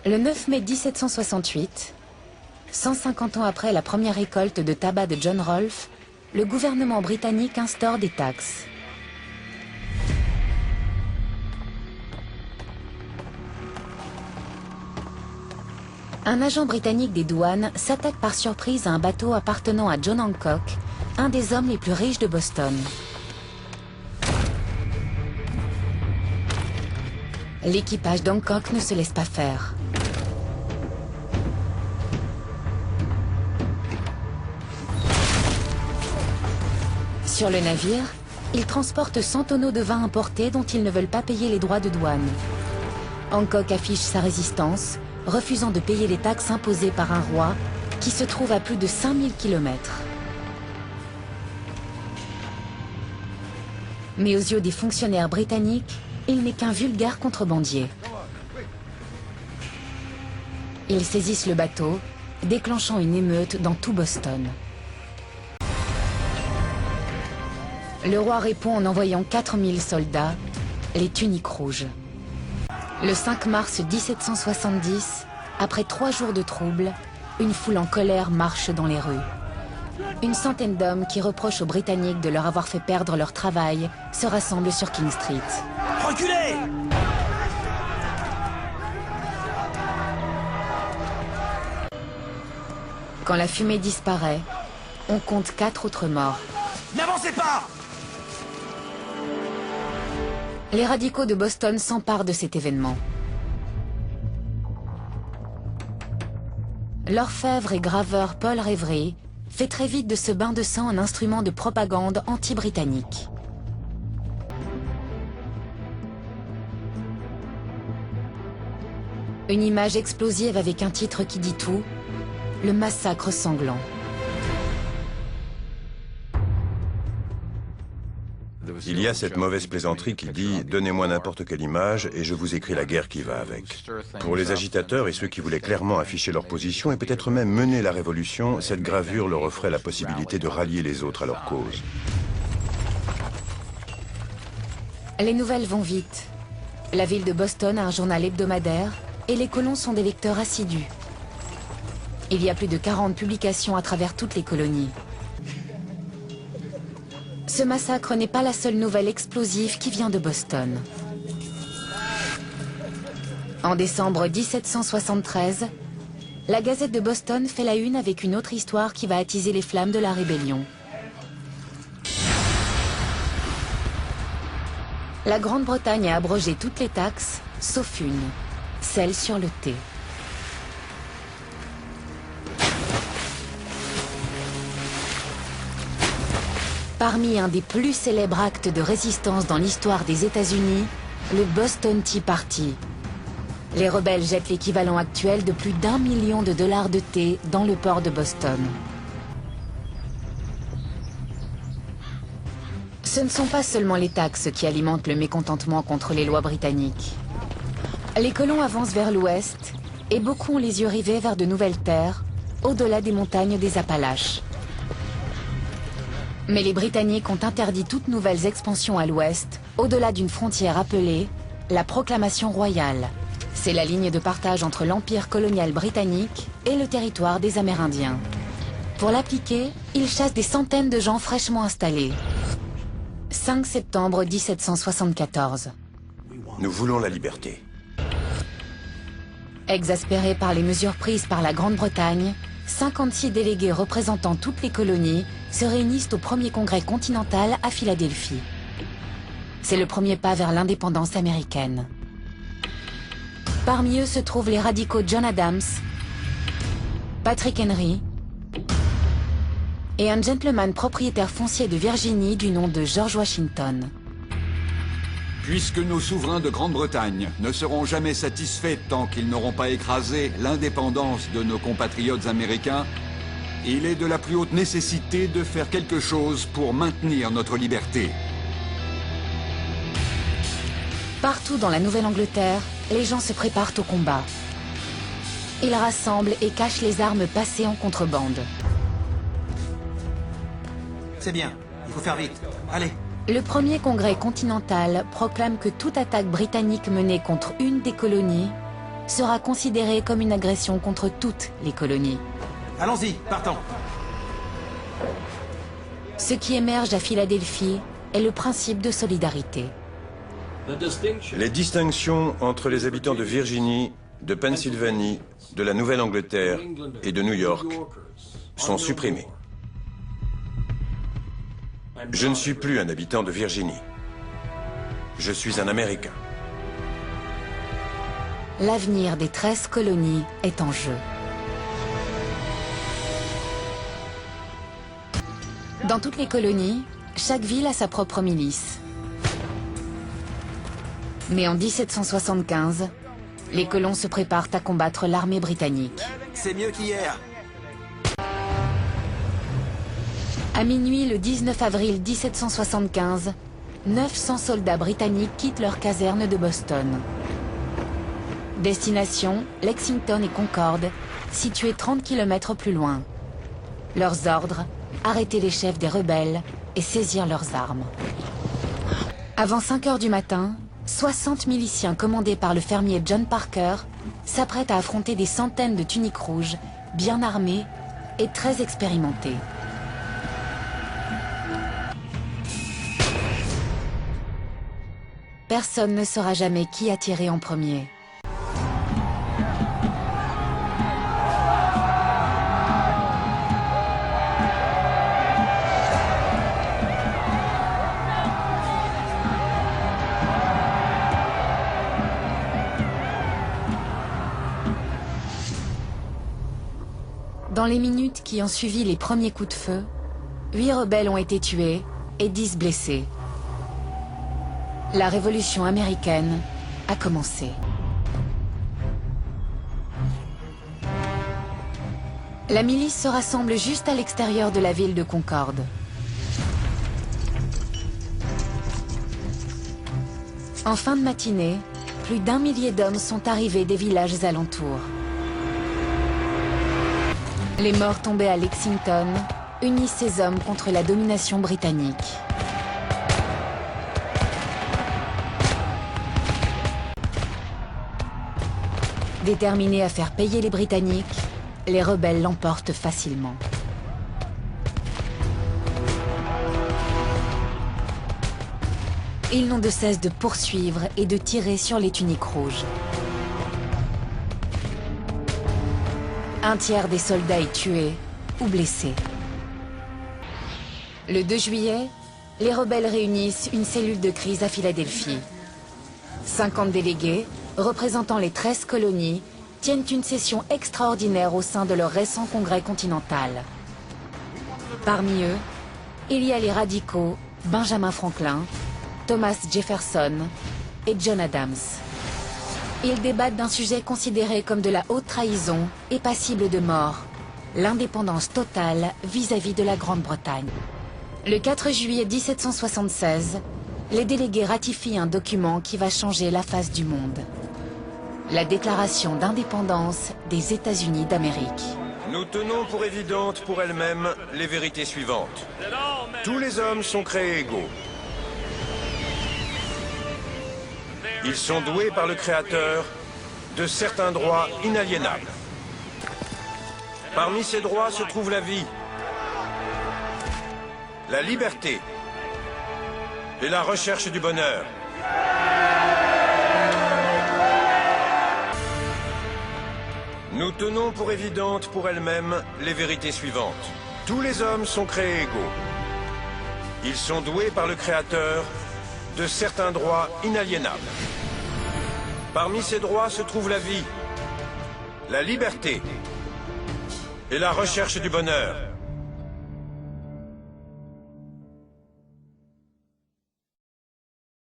Le 9 mai 1768, 150 ans après la première récolte de tabac de John Rolfe, le gouvernement britannique instaure des taxes. Un agent britannique des douanes s'attaque par surprise à un bateau appartenant à John Hancock, un des hommes les plus riches de Boston. L'équipage d'Hancock ne se laisse pas faire. Sur le navire, ils transportent 100 tonneaux de vin importé dont ils ne veulent pas payer les droits de douane. Hancock affiche sa résistance, refusant de payer les taxes imposées par un roi qui se trouve à plus de 5000 km. Mais aux yeux des fonctionnaires britanniques, il n'est qu'un vulgaire contrebandier. Ils saisissent le bateau, déclenchant une émeute dans tout Boston. Le roi répond en envoyant 4000 soldats, les tuniques rouges. Le 5 mars 1770, après 3 jours de troubles, une foule en colère marche dans les rues. Une centaine d'hommes qui reprochent aux Britanniques de leur avoir fait perdre leur travail se rassemblent sur King Street. Reculez! Quand la fumée disparaît, on compte 4 autres morts. N'avancez pas! Les radicaux de Boston s'emparent de cet événement. L'orfèvre et graveur Paul Revere fait très vite de ce bain de sang un instrument de propagande anti-britannique. Une image explosive avec un titre qui dit tout, le massacre sanglant. Il y a cette mauvaise plaisanterie qui dit « Donnez-moi n'importe quelle image et je vous écris la guerre qui va avec ». Pour les agitateurs et ceux qui voulaient clairement afficher leur position et peut-être même mener la révolution, cette gravure leur offrait la possibilité de rallier les autres à leur cause. Les nouvelles vont vite. La ville de Boston a un journal hebdomadaire et les colons sont des lecteurs assidus. Il y a plus de 40 publications à travers toutes les colonies. Ce massacre n'est pas la seule nouvelle explosive qui vient de Boston. En décembre 1773, la Gazette de Boston fait la une avec une autre histoire qui va attiser les flammes de la rébellion. La Grande-Bretagne a abrogé toutes les taxes, sauf une, celle sur le thé. Parmi un des plus célèbres actes de résistance dans l'histoire des États-Unis, le Boston Tea Party. Les rebelles jettent l'équivalent actuel de plus d'1 million de dollars de thé dans le port de Boston. Ce ne sont pas seulement les taxes qui alimentent le mécontentement contre les lois britanniques. Les colons avancent vers l'ouest et beaucoup ont les yeux rivés vers de nouvelles terres, au-delà des montagnes des Appalaches. Mais les Britanniques ont interdit toute nouvelle expansion à l'ouest, au-delà d'une frontière appelée la Proclamation royale. C'est la ligne de partage entre l'empire colonial britannique et le territoire des Amérindiens. Pour l'appliquer, ils chassent des centaines de gens fraîchement installés. 5 septembre 1774. Nous voulons la liberté. Exaspérés par les mesures prises par la Grande-Bretagne, 56 délégués représentant toutes les colonies se réunissent au premier congrès continental à Philadelphie. C'est le premier pas vers l'indépendance américaine. Parmi eux se trouvent les radicaux John Adams, Patrick Henry et un gentleman propriétaire foncier de Virginie du nom de George Washington. Puisque nos souverains de Grande-Bretagne ne seront jamais satisfaits tant qu'ils n'auront pas écrasé l'indépendance de nos compatriotes américains, il est de la plus haute nécessité de faire quelque chose pour maintenir notre liberté. Partout dans la Nouvelle-Angleterre, les gens se préparent au combat. Ils rassemblent et cachent les armes passées en contrebande. C'est bien, il faut faire vite. Allez. Le premier congrès continental proclame que toute attaque britannique menée contre une des colonies sera considérée comme une agression contre toutes les colonies. Allons-y, partons. Ce qui émerge à Philadelphie est le principe de solidarité. Les distinctions entre les habitants de Virginie, de Pennsylvanie, de la Nouvelle-Angleterre et de New York sont supprimées. Je ne suis plus un habitant de Virginie. Je suis un Américain. L'avenir des 13 colonies est en jeu. Dans toutes les colonies, chaque ville a sa propre milice. Mais en 1775, les colons se préparent à combattre l'armée britannique. C'est mieux qu'hier. À minuit, le 19 avril 1775, 900 soldats britanniques quittent leur caserne de Boston. Destination, Lexington et Concord, situés 30 km plus loin. Leurs ordres, arrêter les chefs des rebelles et saisir leurs armes. Avant 5 heures du matin, 60 miliciens commandés par le fermier John Parker s'apprêtent à affronter des centaines de tuniques rouges, bien armés et très expérimentés. Personne ne saura jamais qui a tiré en premier. Dans les minutes qui ont suivi les premiers coups de feu, 8 rebelles ont été tués et 10 blessés. La révolution américaine a commencé. La milice se rassemble juste à l'extérieur de la ville de Concorde. En fin de matinée, plus d'1 millier d'hommes sont arrivés des villages alentours. Les morts tombés à Lexington unissent ces hommes contre la domination britannique. Déterminés à faire payer les Britanniques, les rebelles l'emportent facilement. Ils n'ont de cesse de poursuivre et de tirer sur les tuniques rouges. Un tiers des soldats est tué ou blessé. Le 2 juillet, les rebelles réunissent une cellule de crise à Philadelphie. 50 délégués, représentant les 13 colonies, tiennent une session extraordinaire au sein de leur récent congrès continental. Parmi eux, il y a les radicaux Benjamin Franklin, Thomas Jefferson et John Adams. Ils débattent d'un sujet considéré comme de la haute trahison et passible de mort, l'indépendance totale vis-à-vis de la Grande-Bretagne. Le 4 juillet 1776, les délégués ratifient un document qui va changer la face du monde. La déclaration d'indépendance des États-Unis d'Amérique. Nous tenons pour évidentes pour elles-mêmes les vérités suivantes. Tous les hommes sont créés égaux. Ils sont doués par le Créateur de certains droits inaliénables. Parmi ces droits se trouve la vie, la liberté et la recherche du bonheur. Nous tenons pour évidentes pour elles-mêmes les vérités suivantes. Tous les hommes sont créés égaux. Ils sont doués par le Créateur de certains droits inaliénables. Parmi ces droits se trouve la vie, la liberté et la recherche du bonheur.